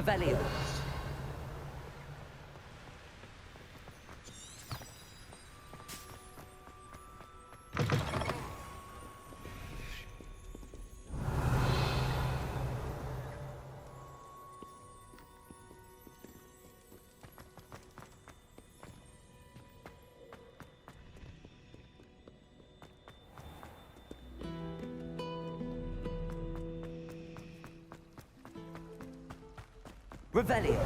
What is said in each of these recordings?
Revelio. Revelio.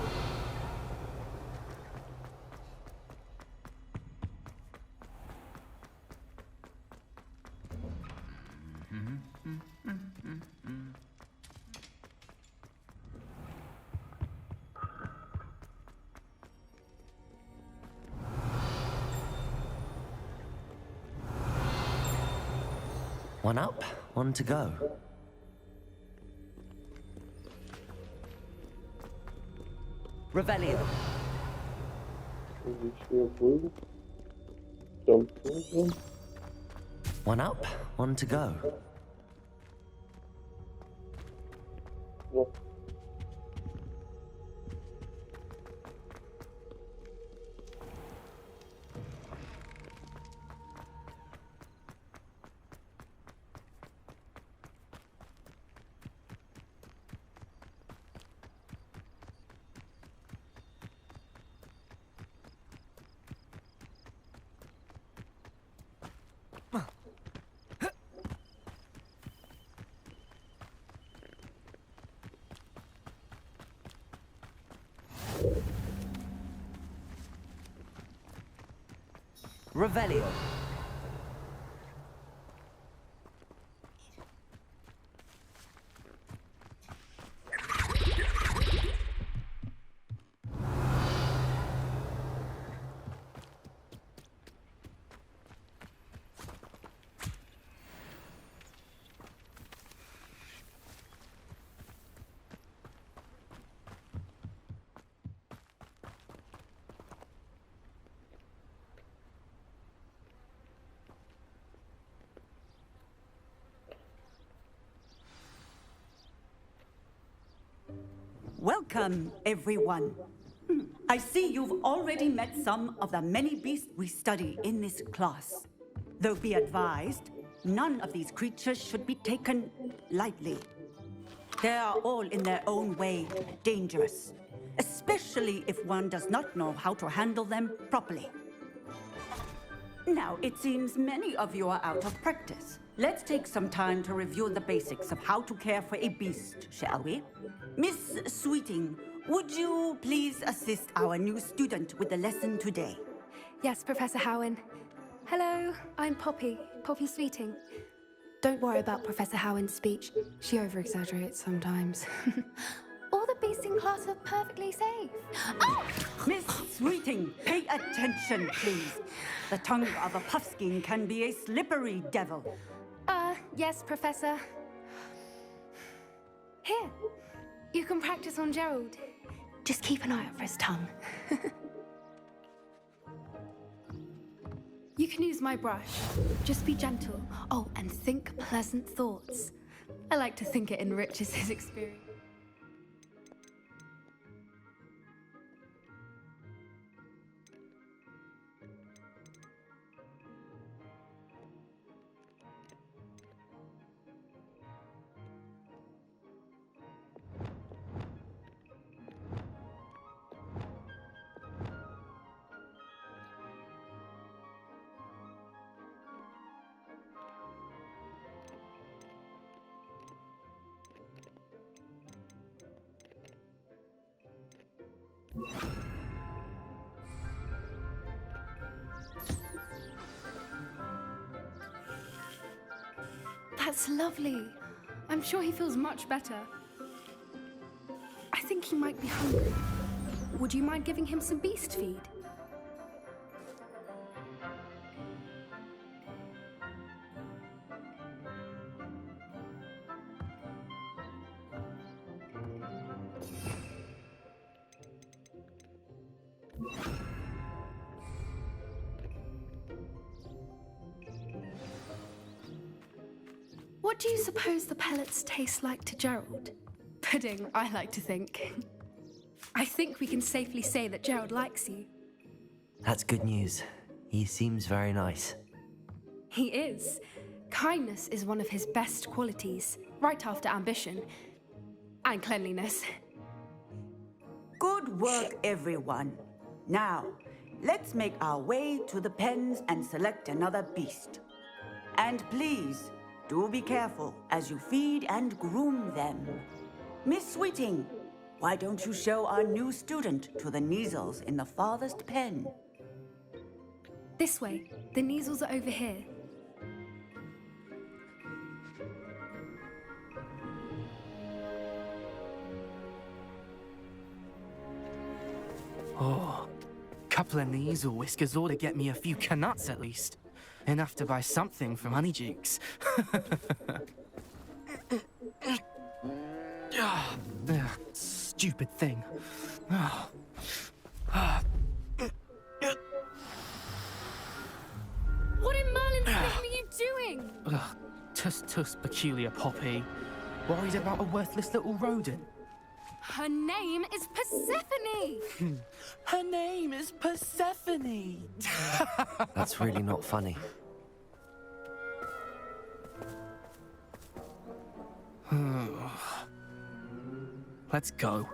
One up, one to go. Revelio. One up, one to go. Revelio. Welcome, everyone. I see you've already met some of the many beasts we study in this class. Though be advised, none of these creatures should be taken lightly. They are all in their own way dangerous, especially if one does not know how to handle them properly. Now, it seems many of you are out of practice. Let's take some time to review the basics of how to care for a beast, shall we? Miss Sweeting, would you please assist our new student with the lesson today? Yes, Professor Howen. Hello, I'm Poppy Sweeting. Don't worry about Professor Howen's speech. She over-exaggerates sometimes. All the beasts in class are perfectly safe. Oh! Miss Sweeting, pay attention, please. The tongue of a puffskein can be a slippery devil. Yes, Professor. Here, you can practice on Gerald. Just keep an eye out for his tongue. You can use my brush. Just be gentle. Oh, and think pleasant thoughts. I like to think it enriches his experience. That's lovely. I'm sure he feels much better. I think he might be hungry. Would you mind giving him some beast feed? What do you suppose the pellets taste like to Gerald? Pudding, I like to think. I think we can safely say that Gerald likes you. That's good news. He seems very nice. He is. Kindness is one of his best qualities, right after ambition and cleanliness. Good work, everyone. Now, let's make our way to the pens and select another beast. And please, do be careful as you feed and groom them. Miss Sweeting, why don't you show our new student to the Neasels in the farthest pen? This way. The Neasels are over here. Oh, couple of Neasel whiskers ought to get me a few canuts at least. Enough to buy something from Honeydukes. Stupid thing. What in Merlin's name are you doing? Tuss, peculiar Poppy. Worried about a worthless little rodent. Her name is Persephone! Her name is Persephone! That's really not funny. Let's go.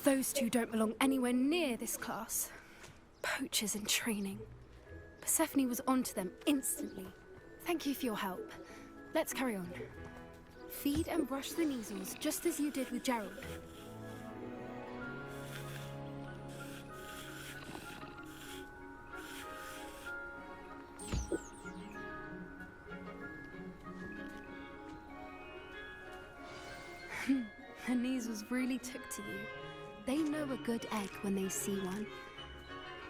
Those two don't belong anywhere near this class. Poachers in training. Persephone was onto them instantly. Thank you for your help. Let's carry on. Feed and brush the Neasels just as you did with Gerald. The Neasels really took to you. They know a good egg when they see one.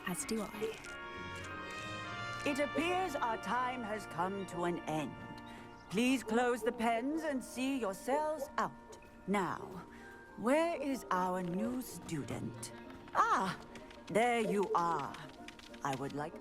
As do I. It appears our time has come to an end. Please close the pens and see yourselves out. Now, where is our new student? Ah, there you are. I would like...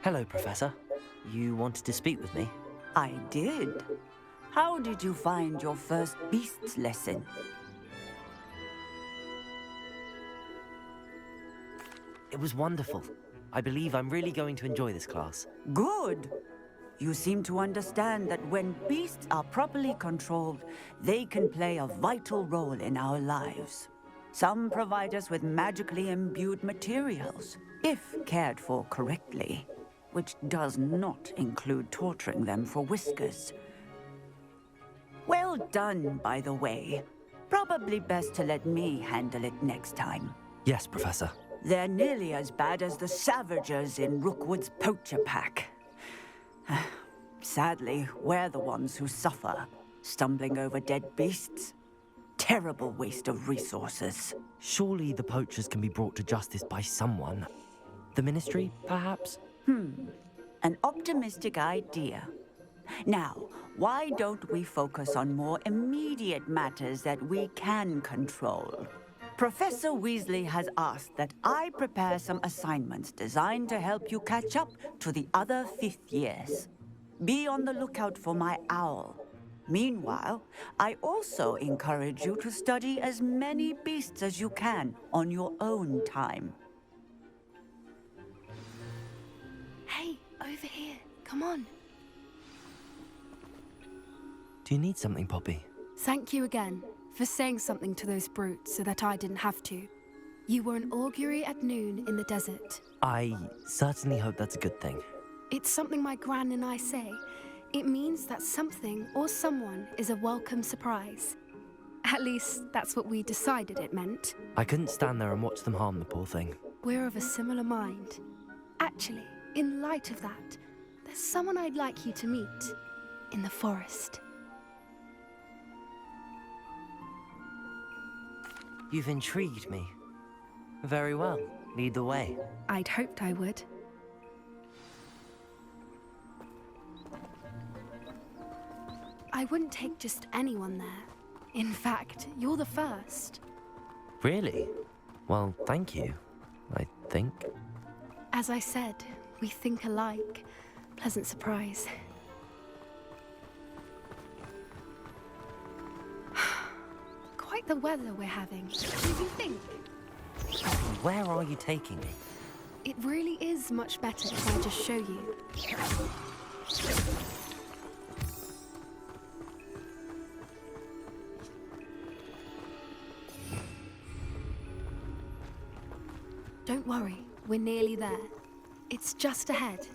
Hello, Professor. You wanted to speak with me? I did. How did you find your first beasts lesson? It was wonderful. I believe I'm really going to enjoy this class. Good. You seem to understand that when beasts are properly controlled, they can play a vital role in our lives. Some provide us with magically imbued materials, if cared for correctly, which does not include torturing them for whiskers. Well done, by the way. Probably best to let me handle it next time. Yes, Professor. They're nearly as bad as the Savagers in Rookwood's poacher pack. Sadly, we're the ones who suffer, stumbling over dead beasts. Terrible waste of resources. Surely the poachers can be brought to justice by someone. The Ministry, perhaps? An optimistic idea. Now, why don't we focus on more immediate matters that we can control? Professor Weasley has asked that I prepare some assignments designed to help you catch up to the other fifth years. Be on the lookout for my owl. Meanwhile, I also encourage you to study as many beasts as you can on your own time. Hey, over here. Come on. Do you need something, Poppy? Thank you again for saying something to those brutes so that I didn't have to. You were an augury at noon in the desert. I certainly hope that's a good thing. It's something my gran and I say. It means that something or someone is a welcome surprise. At least, that's what we decided it meant. I couldn't stand there and watch them harm the poor thing. We're of a similar mind. Actually, in light of that, there's someone I'd like you to meet in the forest. You've intrigued me. Very well. Lead the way. I'd hoped I would. I wouldn't take just anyone there. In fact, you're the first. Really? Well, thank you, I think. As I said, we think alike. Pleasant surprise. Quite the weather we're having. What do you think? Where are you taking me? It really is much better if I just show you. Don't worry, we're nearly there. It's just ahead.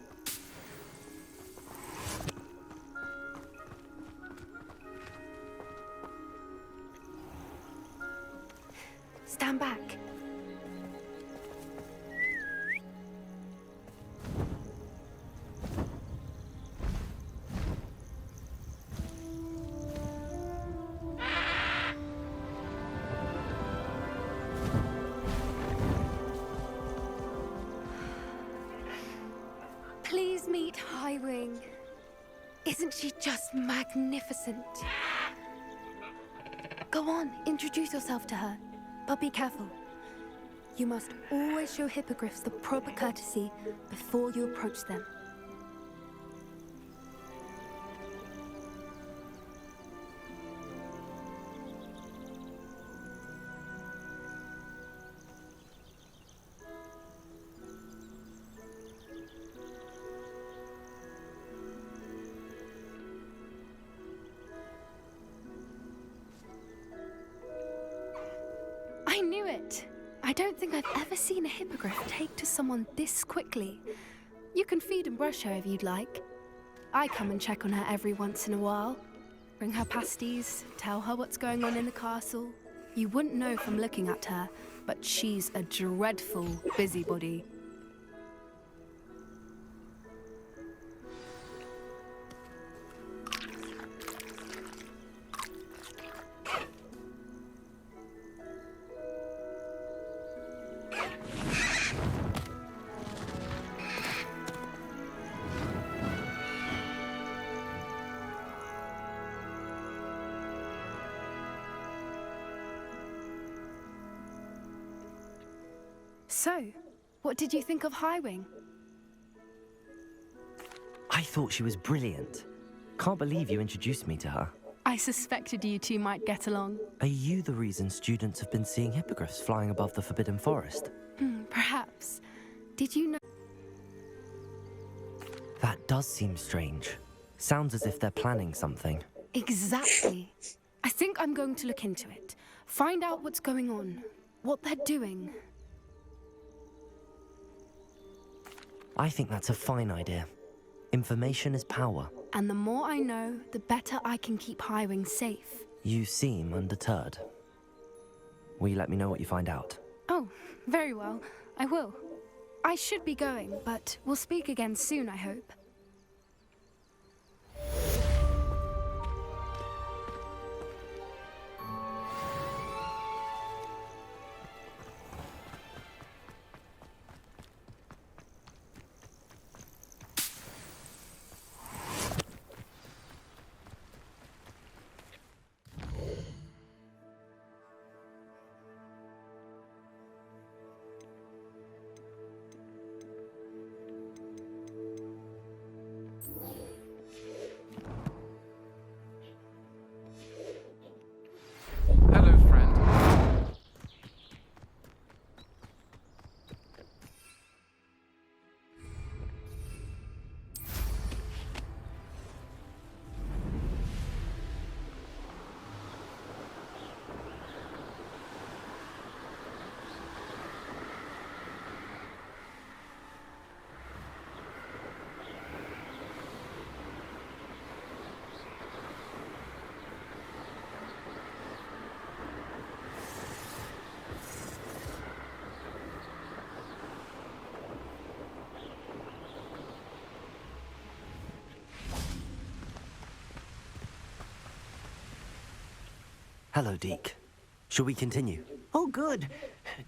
Stand back. Please meet Highwing. Isn't she just magnificent? Go on, introduce yourself to her. But be careful. You must always show hippogriffs the proper courtesy before you approach them. I knew it! I don't think I've ever seen a hippogriff take to someone this quickly. You can feed and brush her if you'd like. I come and check on her every once in a while. Bring her pasties, tell her what's going on in the castle. You wouldn't know from looking at her, but she's a dreadful busybody. So, what did you think of Highwing? I thought she was brilliant. Can't believe you introduced me to her. I suspected you two might get along. Are you the reason students have been seeing hippogriffs flying above the Forbidden Forest? Perhaps. Did you know? That does seem strange. Sounds as if they're planning something. Exactly. I think I'm going to look into it. Find out what's going on. What they're doing. I think that's a fine idea. Information is power. And the more I know, the better I can keep Highwing safe. You seem undeterred. Will you let me know what you find out? Oh, very well. I will. I should be going, but we'll speak again soon, I hope. Hello, Deke. Shall we continue? Oh, good.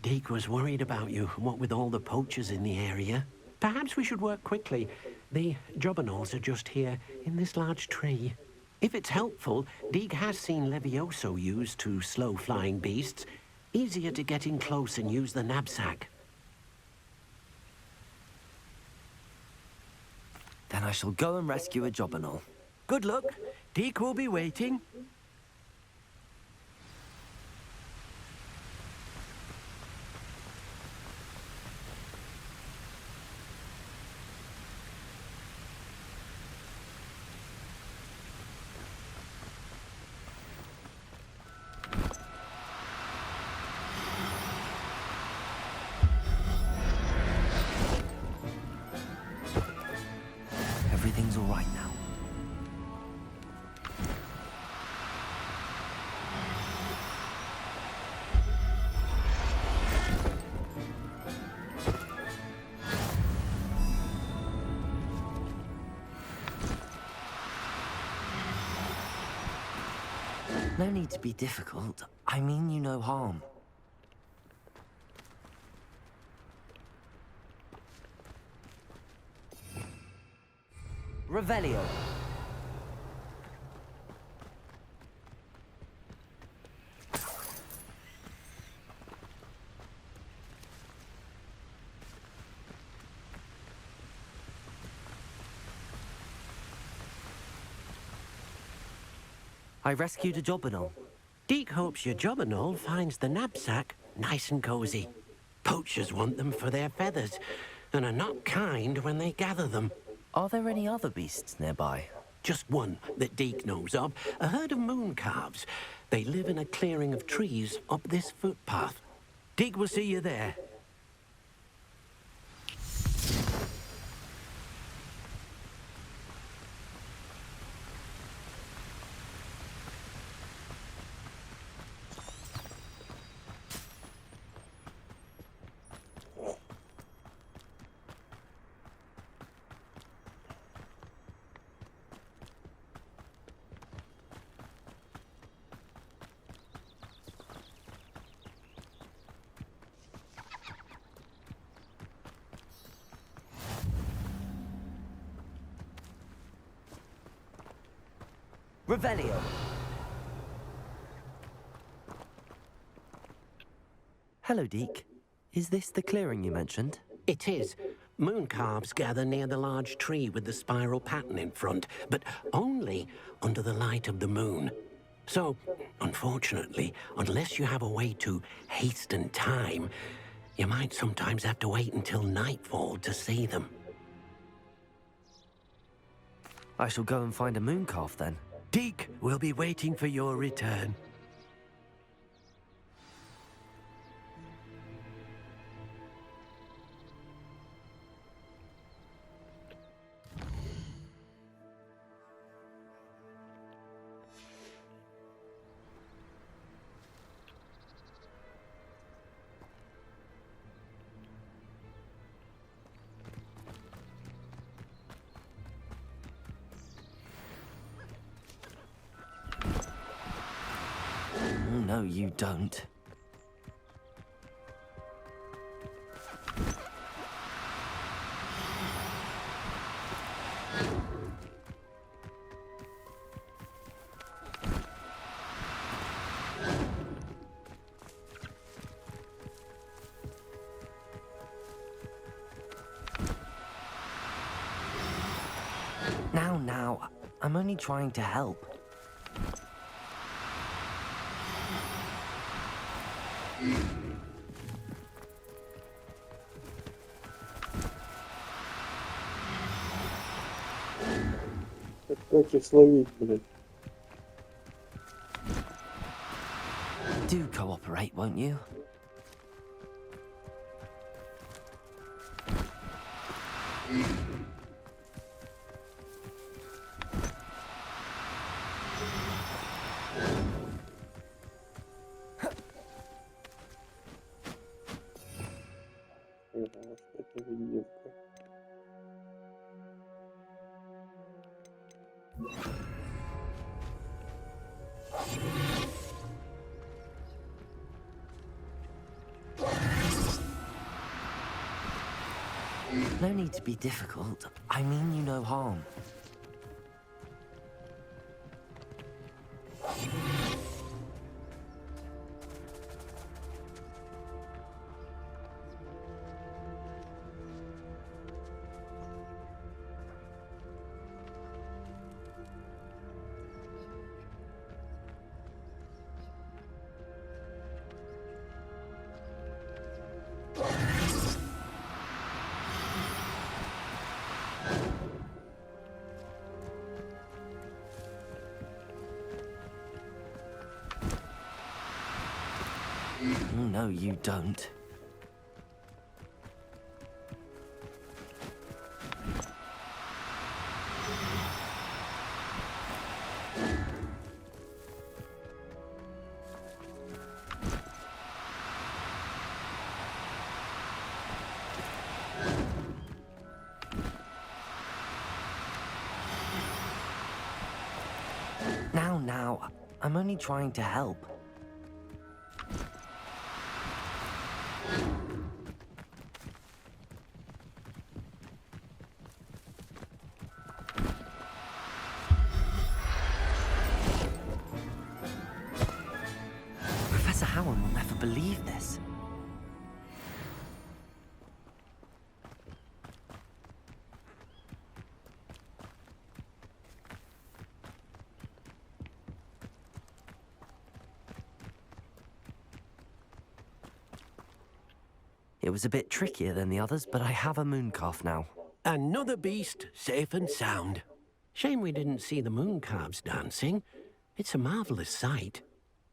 Deke was worried about you, what with all the poachers in the area. Perhaps we should work quickly. The jobberknolls are just here, in this large tree. If it's helpful, Deke has seen Levioso used to slow flying beasts. Easier to get in close and use the knapsack. Then I shall go and rescue a jobberknoll. Good luck. Deke will be waiting. Everything's all right now. No need to be difficult. I mean you no harm. Revelio. I rescued a jobberknoll. Deke hopes your jobberknoll finds the knapsack nice and cozy. Poachers want them for their feathers, and are not kind when they gather them. Are there any other beasts nearby? Just one that Deke knows of, a herd of moon calves. They live in a clearing of trees up this footpath. Deke will see you there. Revelio. Hello, Deke. Is this the clearing you mentioned? It is. Moon calves gather near the large tree with the spiral pattern in front, but only under the light of the moon. So, unfortunately, unless you have a way to hasten time, you might sometimes have to wait until nightfall to see them. I shall go and find a moon calf then. Deke will be waiting for your return. No, you don't. Now, I'm only trying to help. Как их словить, блядь? Do cooperate, won't you? Это девка. No need to be difficult. I mean you no harm. No, you don't. Now, I'm only trying to help. Professor Howard will never believe this. It was a bit trickier than the others, but I have a mooncalf now. Another beast, safe and sound. Shame we didn't see the mooncalves dancing. It's a marvelous sight.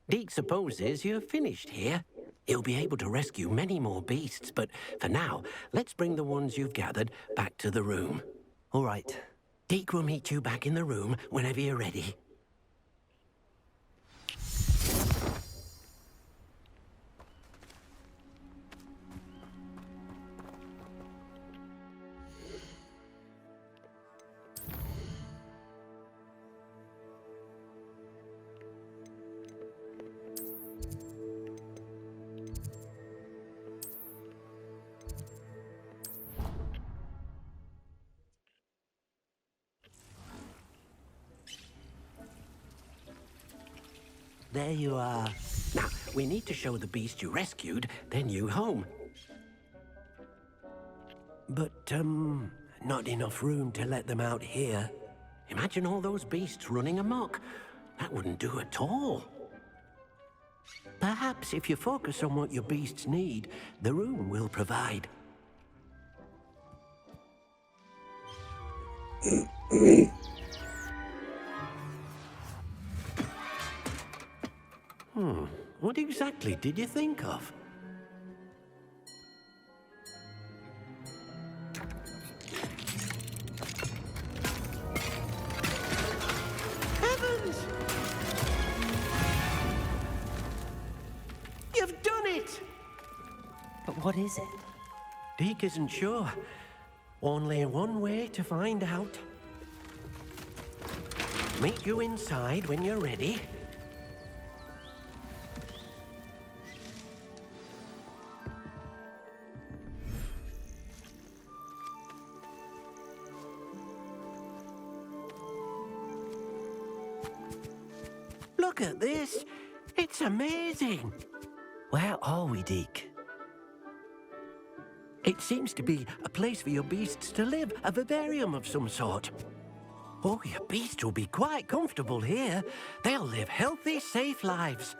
Deke supposes you're finished here. He'll be able to rescue many more beasts, but for now, let's bring the ones you've gathered back to the room. All right. Deke will meet you back in the room whenever you're ready. There you are. Now, we need to show the beast you rescued their new home. But, not enough room to let them out here. Imagine all those beasts running amok. That wouldn't do at all. Perhaps if you focus on what your beasts need, the room will provide. What exactly did you think of? Heavens! You've done it! But what is it? Deke isn't sure. Only one way to find out. Meet you inside when you're ready. Look at this. It's amazing. Where are we, Deke? It seems to be a place for your beasts to live, a vivarium of some sort. Oh, your beasts will be quite comfortable here. They'll live healthy, safe lives.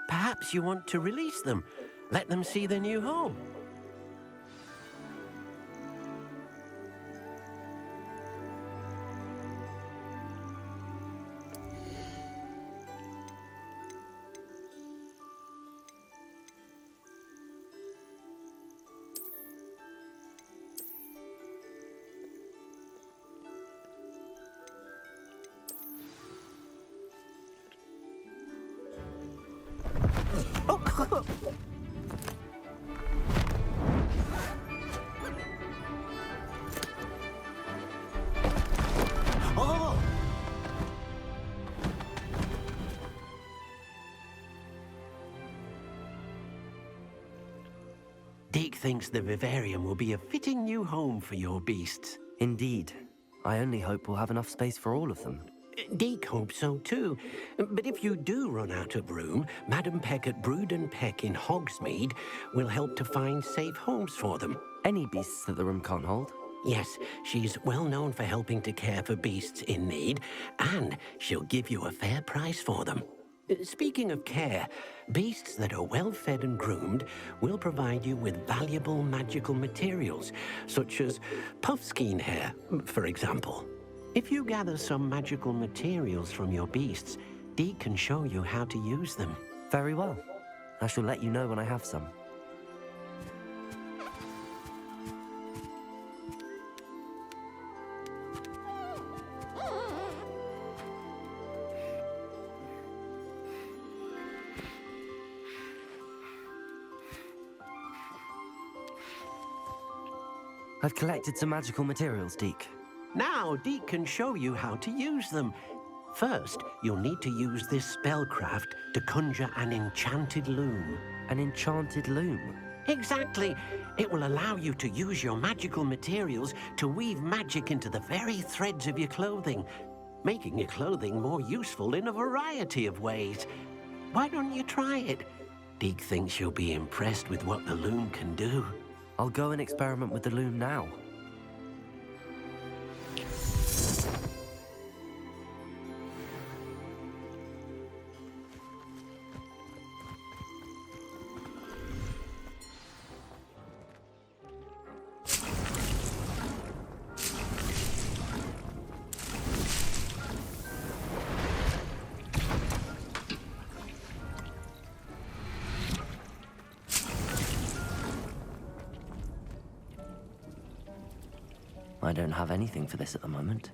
Perhaps you want to release them, let them see their new home. thinks the vivarium will be a fitting new home for your beasts. Indeed. I only hope we'll have enough space for all of them. Deke hopes so too. But if you do run out of room, Madam Peck at Brood and Peck in Hogsmeade will help to find safe homes for them. Any beasts that the room can't hold? Yes, she's well known for helping to care for beasts in need, and she'll give you a fair price for them. Speaking of care, beasts that are well fed and groomed will provide you with valuable magical materials, such as puffskein hair, for example. If you gather some magical materials from your beasts, Deke can show you how to use them. Very well. I shall let you know when I have some. I've collected some magical materials, Deke. Now, Deke can show you how to use them. First, you'll need to use this spellcraft to conjure an enchanted loom. An enchanted loom? Exactly. It will allow you to use your magical materials to weave magic into the very threads of your clothing, making your clothing more useful in a variety of ways. Why don't you try it? Deke thinks you'll be impressed with what the loom can do. I'll go and experiment with the loom now. I don't have anything for this at the moment.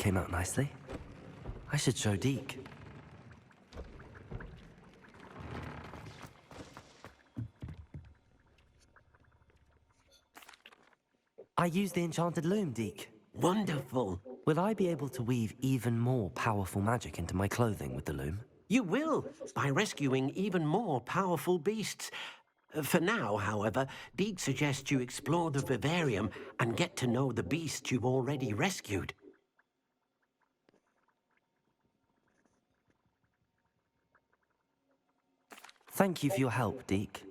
came out nicely. I should show Deke. I used the enchanted loom, Deke. Wonderful. Will I be able to weave even more powerful magic into my clothing with the loom? You will, by rescuing even more powerful beasts. For now, however, Deke suggests you explore the vivarium and get to know the beasts you've already rescued. Thank you for your help, Deke.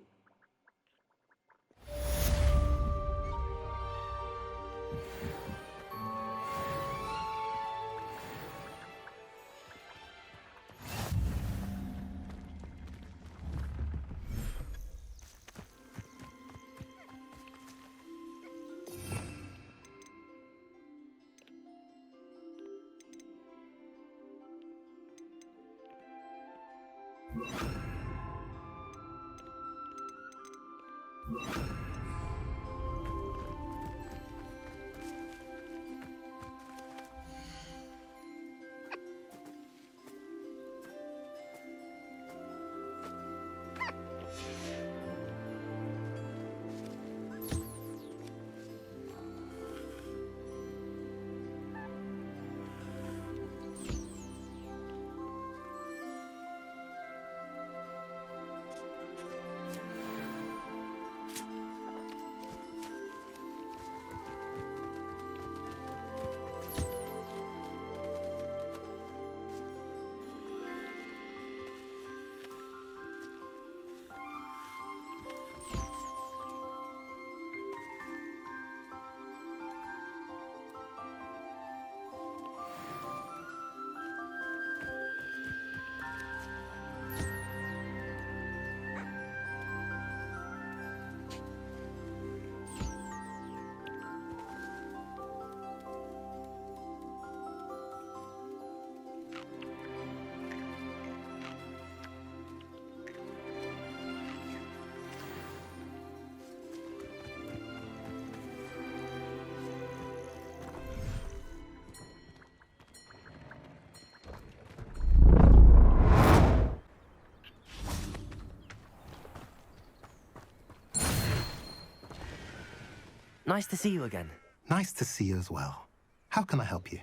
Nice to see you again. Nice to see you as well. How can I help you?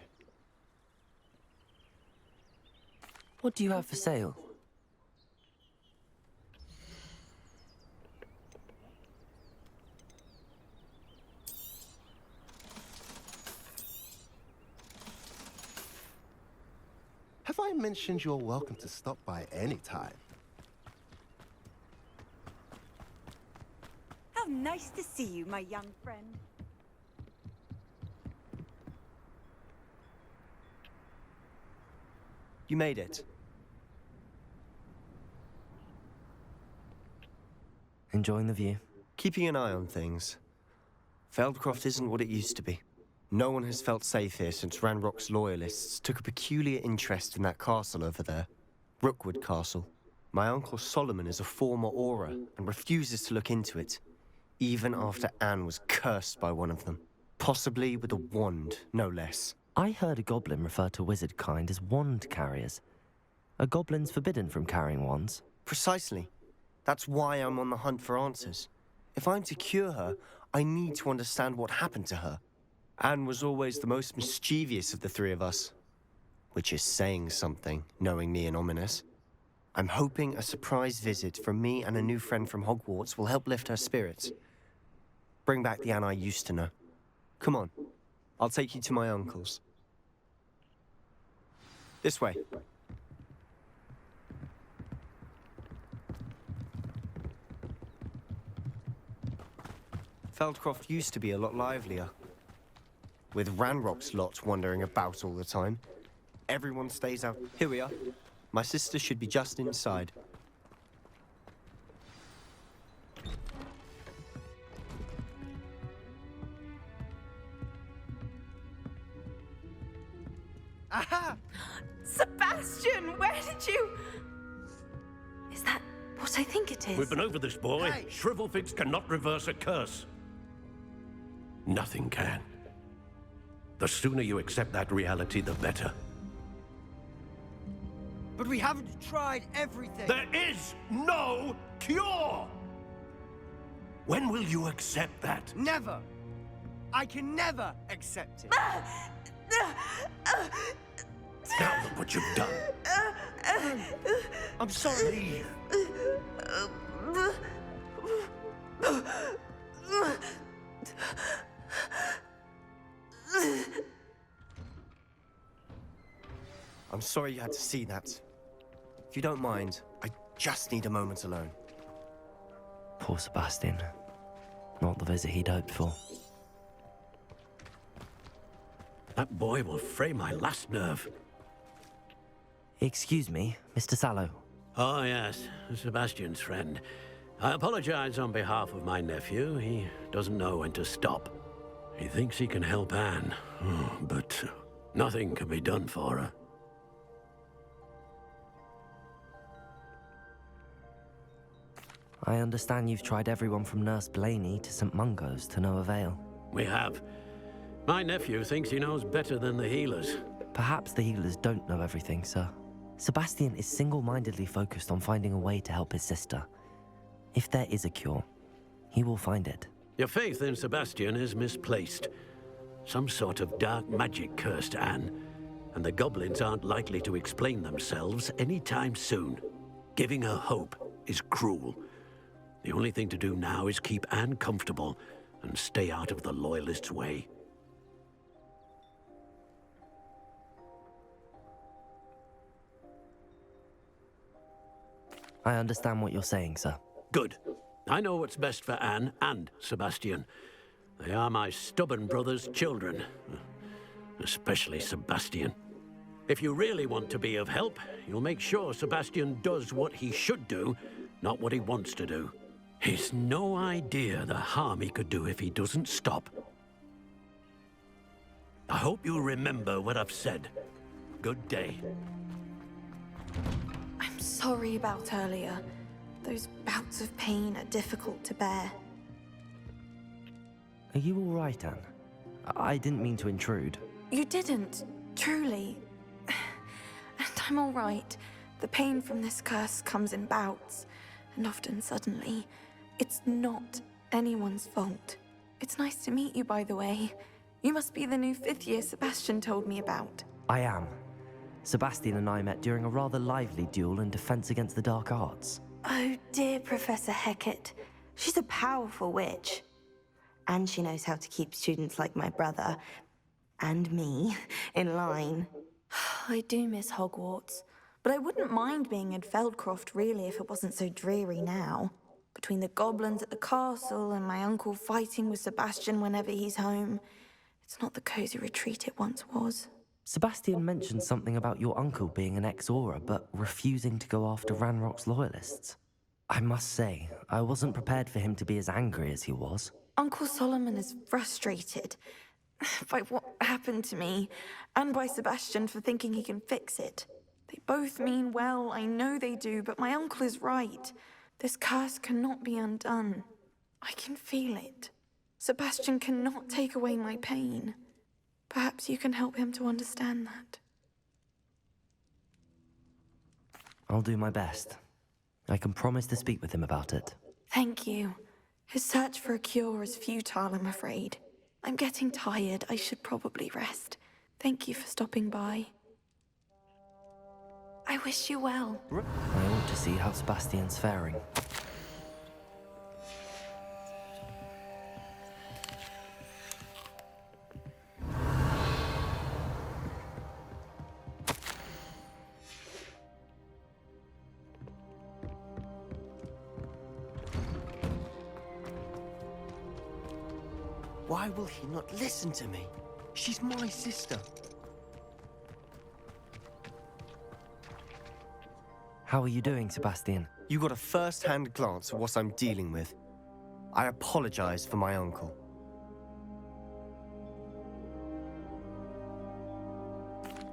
What do you have for sale? Have I mentioned you're welcome to stop by any time? How nice to see you, my young friend. You made it. Enjoying the view? Keeping an eye on things. Feldcroft isn't what it used to be. No one has felt safe here since Ranrock's loyalists took a peculiar interest in that castle over there. Rookwood Castle. My uncle Solomon is a former Auror and refuses to look into it, even after Anne was cursed by one of them. Possibly with a wand, no less. I heard a goblin refer to wizard kind as wand carriers. Are goblins forbidden from carrying wands? Precisely. That's why I'm on the hunt for answers. If I'm to cure her, I need to understand what happened to her. Anne was always the most mischievous of the three of us. Which is saying something, knowing me and Ominous. I'm hoping a surprise visit from me and a new friend from Hogwarts will help lift her spirits. Bring back the Anne I used to know. Come on, I'll take you to my uncle's. This way. Feldcroft used to be a lot livelier. With Ranrock's lot wandering about all the time. Everyone stays out. Here we are. My sister should be just inside. Aha! Sebastian, where did you... Is that what I think it is? We've been over this, boy. Hey. Shrivelfigs cannot reverse a curse. Nothing can. The sooner you accept that reality, the better. But we haven't tried everything. There is no cure! When will you accept that? Never. I can never accept it. Now look what you've done. I'm sorry. Leave. I'm sorry you had to see that. If you don't mind, I just need a moment alone. Poor Sebastian. Not the visit he'd hoped for. That boy will fray my last nerve. Excuse me, Mr. Sallow. Oh, yes, Sebastian's friend. I apologize on behalf of my nephew. He doesn't know when to stop. He thinks he can help Anne, but nothing can be done for her. I understand you've tried everyone from Nurse Blaney to St. Mungo's to no avail. We have. My nephew thinks he knows better than the healers. Perhaps the healers don't know everything, sir. Sebastian is single-mindedly focused on finding a way to help his sister. If there is a cure, he will find it. Your faith in Sebastian is misplaced. Some sort of dark magic cursed Anne, and the goblins aren't likely to explain themselves anytime soon. Giving her hope is cruel. The only thing to do now is keep Anne comfortable and stay out of the Loyalists' way. I understand what you're saying, sir. Good. I know what's best for Anne and Sebastian. They are my stubborn brother's children. Especially Sebastian. If you really want to be of help, you'll make sure Sebastian does what he should do, not what he wants to do. He's no idea the harm he could do if he doesn't stop. I hope you'll remember what I've said. Good day. I'm sorry about earlier. Those bouts of pain are difficult to bear. Are you all right, Anne? I didn't mean to intrude. You didn't, truly. And I'm all right. The pain from this curse comes in bouts, and often suddenly. It's not anyone's fault. It's nice to meet you, by the way. You must be the new 5th year Sebastian told me about. I am. Sebastian and I met during a rather lively duel in Defense Against the Dark Arts. Oh, dear Professor Hecat. She's a powerful witch. And she knows how to keep students like my brother, and me, in line. I do miss Hogwarts, but I wouldn't mind being in Feldcroft, really, if it wasn't so dreary now. Between the goblins at the castle and my uncle fighting with Sebastian whenever he's home, it's not the cozy retreat it once was. Sebastian mentioned something about your uncle being an ex-Auror, but refusing to go after Ranrock's loyalists. I must say, I wasn't prepared for him to be as angry as he was. Uncle Solomon is frustrated by what happened to me, and by Sebastian for thinking he can fix it. They both mean well, I know they do, but my uncle is right. This curse cannot be undone. I can feel it. Sebastian cannot take away my pain. Perhaps you can help him to understand that. I'll do my best. I can promise to speak with him about it. Thank you. His search for a cure is futile, I'm afraid. I'm getting tired. I should probably rest. Thank you for stopping by. I wish you well. I ought to see how Sebastian's faring. Why will he not listen to me? She's my sister. How are you doing, Sebastian? You got a first-hand glance at what I'm dealing with. I apologize for my uncle.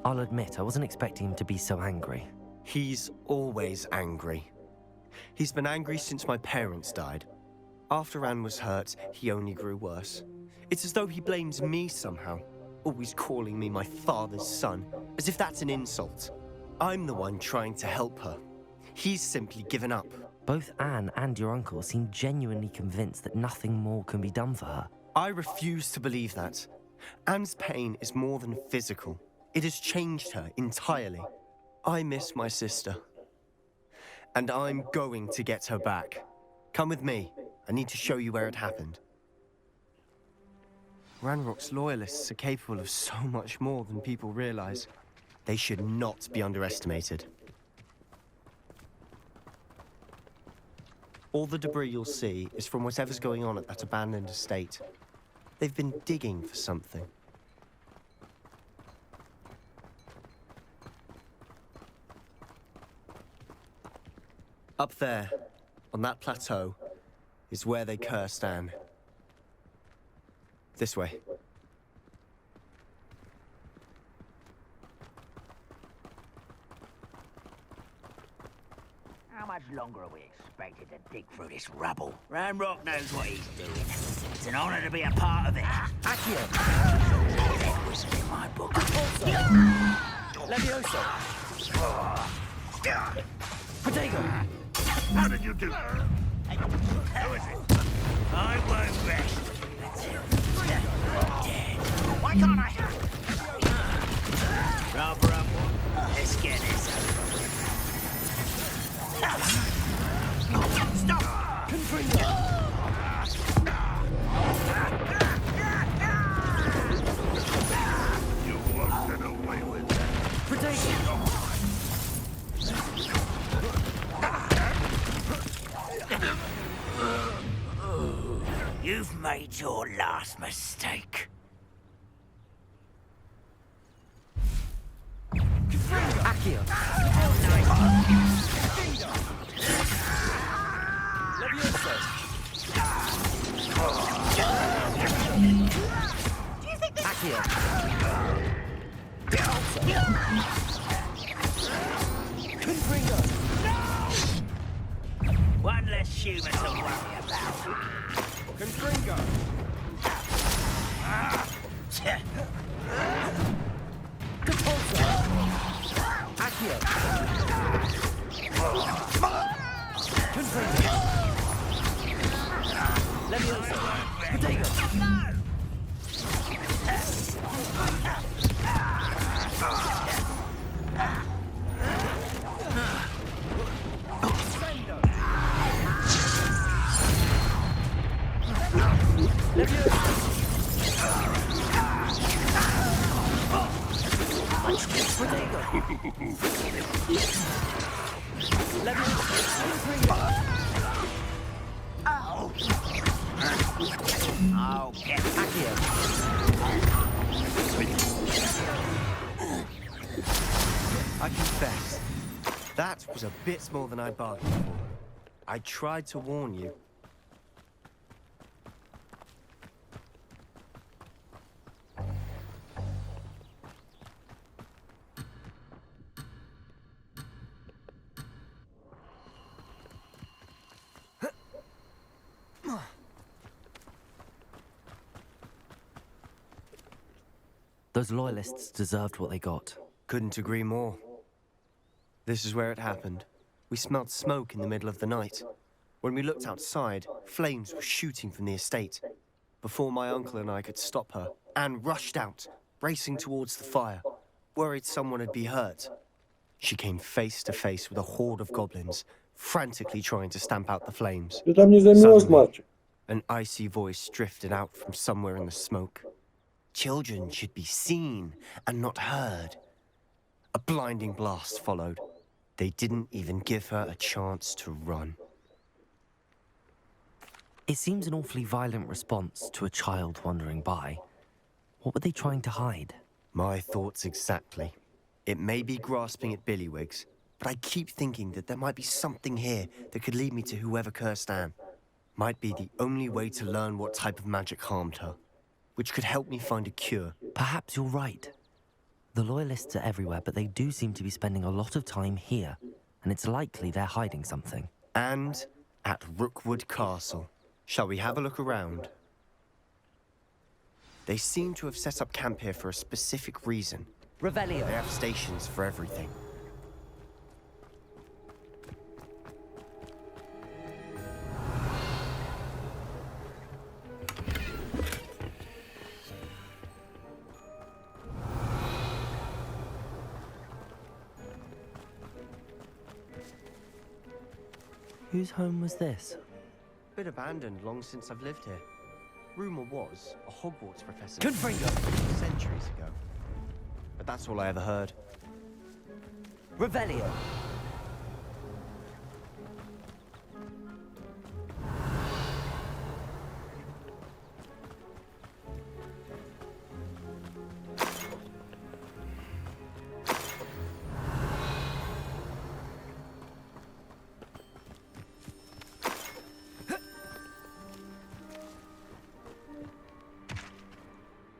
I'll admit, I wasn't expecting him to be so angry. He's always angry. He's been angry since my parents died. After Anne was hurt, he only grew worse. It's as though he blames me somehow. always calling me my father's son, as if that's an insult. I'm the one trying to help her. He's simply given up. Both Anne and your uncle seem genuinely convinced that nothing more can be done for her. I refuse to believe that. Anne's pain is more than physical. It has changed her entirely. I miss my sister. And I'm going to get her back. Come with me. I need to show you where it happened. Ranrock's loyalists are capable of so much more than people realize. They should not be underestimated. All the debris you'll see is from whatever's going on at that abandoned estate. They've been digging for something. Up there, on that plateau, is where they cursed Anne. This way. How much longer are we expected to dig through this rubble? Ranrock knows what he's doing. It's an honor to be a part of it. Accio! That was in my book. Levioso! Protego! How did you do that? Who is it? I won't rest until you're dead. Why can't I? Rubber up. Let's get this over. Stop! Confringo! You won't get away with that. Protego! You've made your last mistake. Accio! Levioso! Accio! Confringo! One less human to worry about. Confringo! Capulso! Accio! Confringo! Levioso! Protego! I'll get back here. I confess, that was a bit more than I bargained for. I tried to warn you. Those loyalists deserved what they got. Couldn't agree more. This is where it happened. We smelled smoke in the middle of the night. When we looked outside, flames were shooting from the estate. Before my uncle and I could stop her, Anne rushed out, racing towards the fire, worried someone had been hurt. She came face to face with a horde of goblins, frantically trying to stamp out the flames. Ты там не замерз, Suddenly, мальчик? an icy voice drifted out from somewhere in the smoke. Children should be seen and not heard. A blinding blast followed. They didn't even give her a chance to run. It seems an awfully violent response to a child wandering by. What were they trying to hide? My thoughts exactly. It may be grasping at billywhigs, but I keep thinking that there might be something here that could lead me to whoever cursed Anne. Might be the only way to learn what type of magic harmed her, which could help me find a cure. Perhaps you're right. The loyalists are everywhere, but they do seem to be spending a lot of time here, and it's likely they're hiding something. And at Rookwood Castle. Shall we have a look around? They seem to have set up camp here for a specific reason. Revelio. They have stations for everything. Whose home was this? Been abandoned long since I've lived here. Rumor was a Hogwarts professor Confringo. Centuries ago. But that's all I ever heard. Revelio.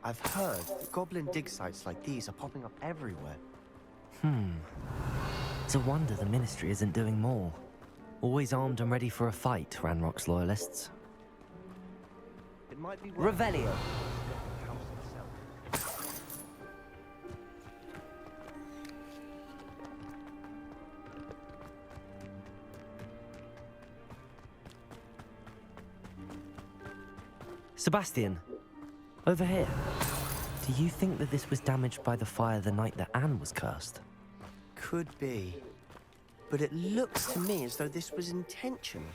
I've heard that goblin dig sites like these are popping up everywhere. It's a wonder the Ministry isn't doing more. Always armed and ready for a fight, Ranrock's loyalists. It might be worth Revelio. the house itself. Sebastian, over here. Do you think that this was damaged by the fire the night that Anne was cursed? Could be. But it looks to me as though this was intentional.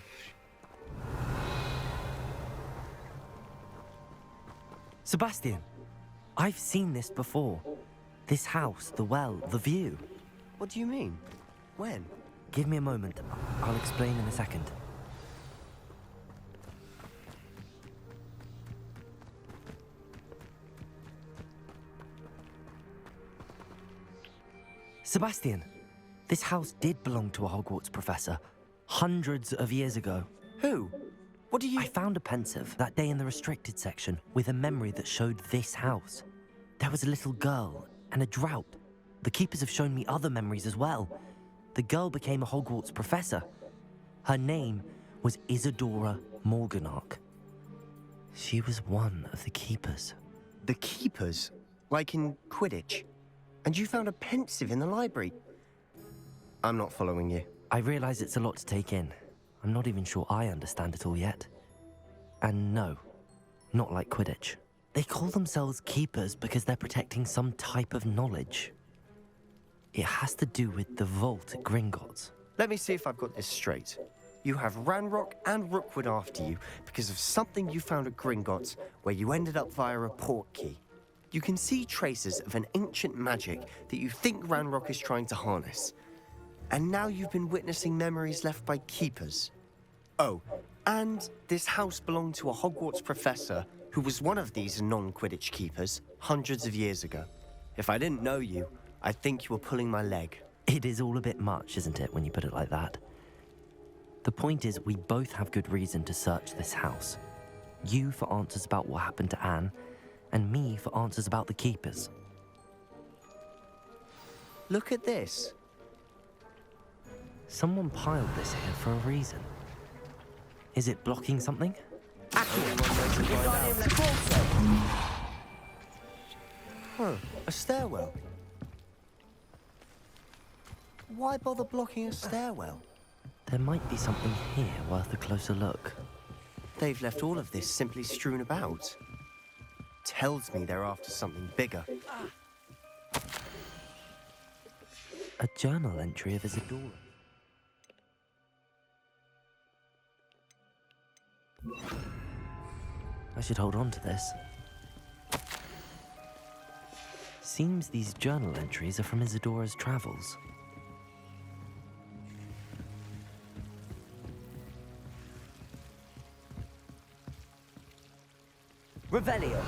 Sebastian, I've seen this before. This house, the well, the view. What do you mean? When? Give me a moment. I'll explain in a second. Sebastian, this house did belong to a Hogwarts professor, hundreds of years ago. Who? What do you... I found a pensive that day in the restricted section with a memory that showed this house. There was a little girl and a drought. The keepers have shown me other memories as well. The girl became a Hogwarts professor. Her name was Isadora Morganach. She was one of the keepers. The keepers? Like in Quidditch? And you found a pensive in the library? I'm not following you. I realize it's a lot to take in. I'm not even sure I understand it all yet. And no, not like Quidditch. They call themselves keepers because they're protecting some type of knowledge. It has to do with the vault at Gringotts. Let me see if I've got this straight. You have Ranrock and Rookwood after you because of something you found at Gringotts where you ended up via a portkey. You can see traces of an ancient magic that you think Ranrock is trying to harness. And now you've been witnessing memories left by keepers. Oh, and this house belonged to a Hogwarts professor who was one of these non-Quidditch keepers hundreds of years ago. If I didn't know you, I'd think you were pulling my leg. It is all a bit much, isn't it, when you put it like that? The point is, we both have good reason to search this house. You for answers about what happened to Anne, and me for answers about the keepers. Look at this. Someone piled this here for a reason. Is it blocking something? Huh, a stairwell. Why bother blocking a stairwell? There might be something here worth a closer look. They've left all of this simply strewn about. Tells me they're after something bigger. A journal entry of Isadora. I should hold on to this. Seems these journal entries are from Isadora's travels. Revelio.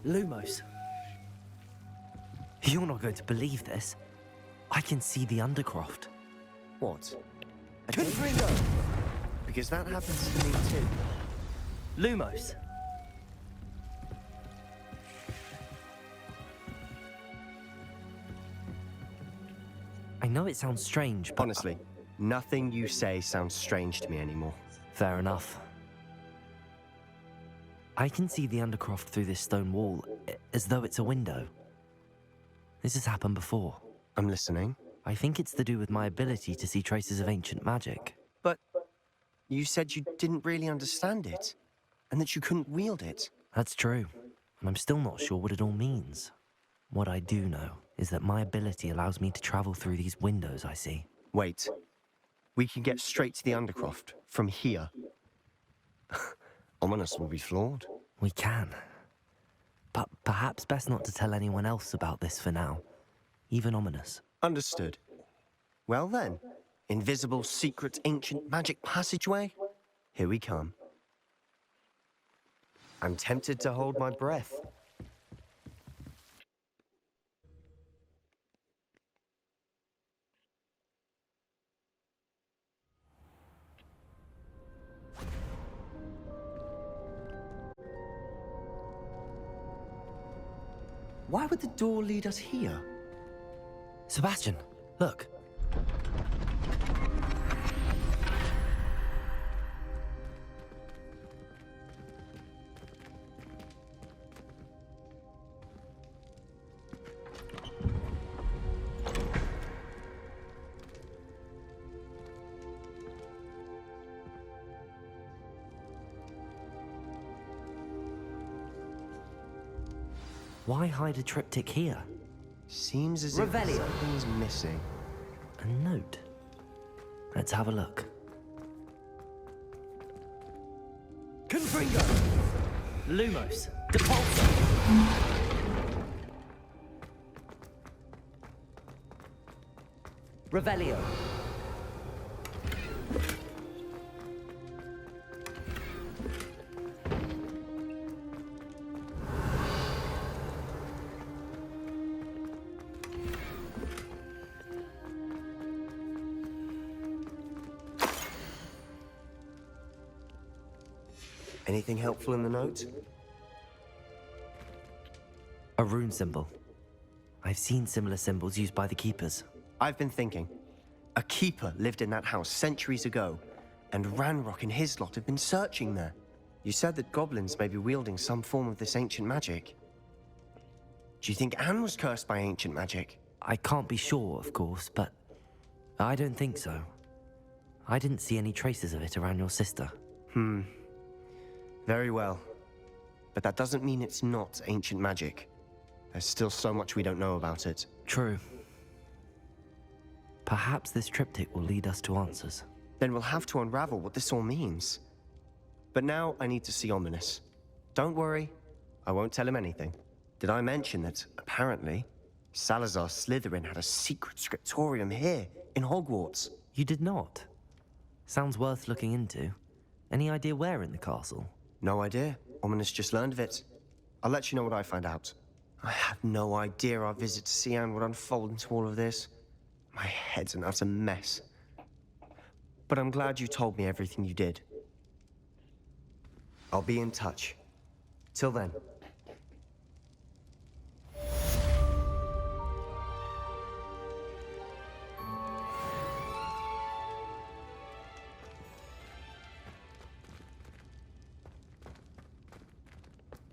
Lumos. You're not going to believe this. I can see the Undercroft. What? A Confringo! Because that happens to me too. Lumos. I know it sounds strange, but... Honestly, Nothing you say sounds strange to me anymore. Fair enough. I can see the Undercroft through this stone wall, as though it's a window. This has happened before. I'm listening. I think it's to do with my ability to see traces of ancient magic. But you said you didn't really understand it, and that you couldn't wield it. That's true, and I'm still not sure what it all means. What I do know is that my ability allows me to travel through these windows I see. Wait. We can get straight to the Undercroft from here. Ominous will be flawed. We can. But perhaps best not to tell anyone else about this for now. Even Ominous. Understood. Well then, invisible, secret, ancient magic passageway? Here we come. I'm tempted to hold my breath. Why would the door lead us here? Sebastian, look. Why hide a triptych here? Seems as if something's missing. A note. Let's have a look. Confringo! Lumos! Depulso! Revelio! Anything helpful in the note? A rune symbol. I've seen similar symbols used by the keepers. I've been thinking. A keeper lived in that house centuries ago, and Ranrock and his lot have been searching there. You said that goblins may be wielding some form of this ancient magic. Do you think Anne was cursed by ancient magic? I can't be sure, of course, but I don't think so. I didn't see any traces of it around your sister. Very well. But that doesn't mean it's not ancient magic. There's still so much we don't know about it. True. Perhaps this triptych will lead us to answers. Then we'll have to unravel what this all means. But now I need to see Ominous. Don't worry, I won't tell him anything. Did I mention that, apparently, Salazar Slytherin had a secret scriptorium here, in Hogwarts? You did not? Sounds worth looking into. Any idea where in the castle? No idea. Ominous just learned of it. I'll let you know what I find out. I had no idea our visit to Cian would unfold into all of this. My head's an utter mess. But I'm glad you told me everything you did. I'll be in touch. Till then.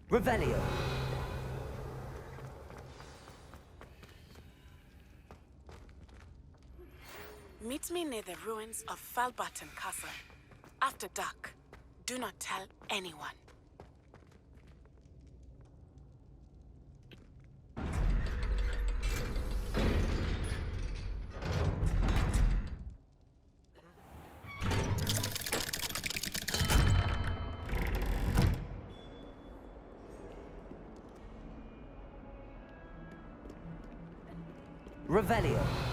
Revelio! Meet me near the ruins of Falbarton Castle. After dark. Do not tell anyone. Revelio!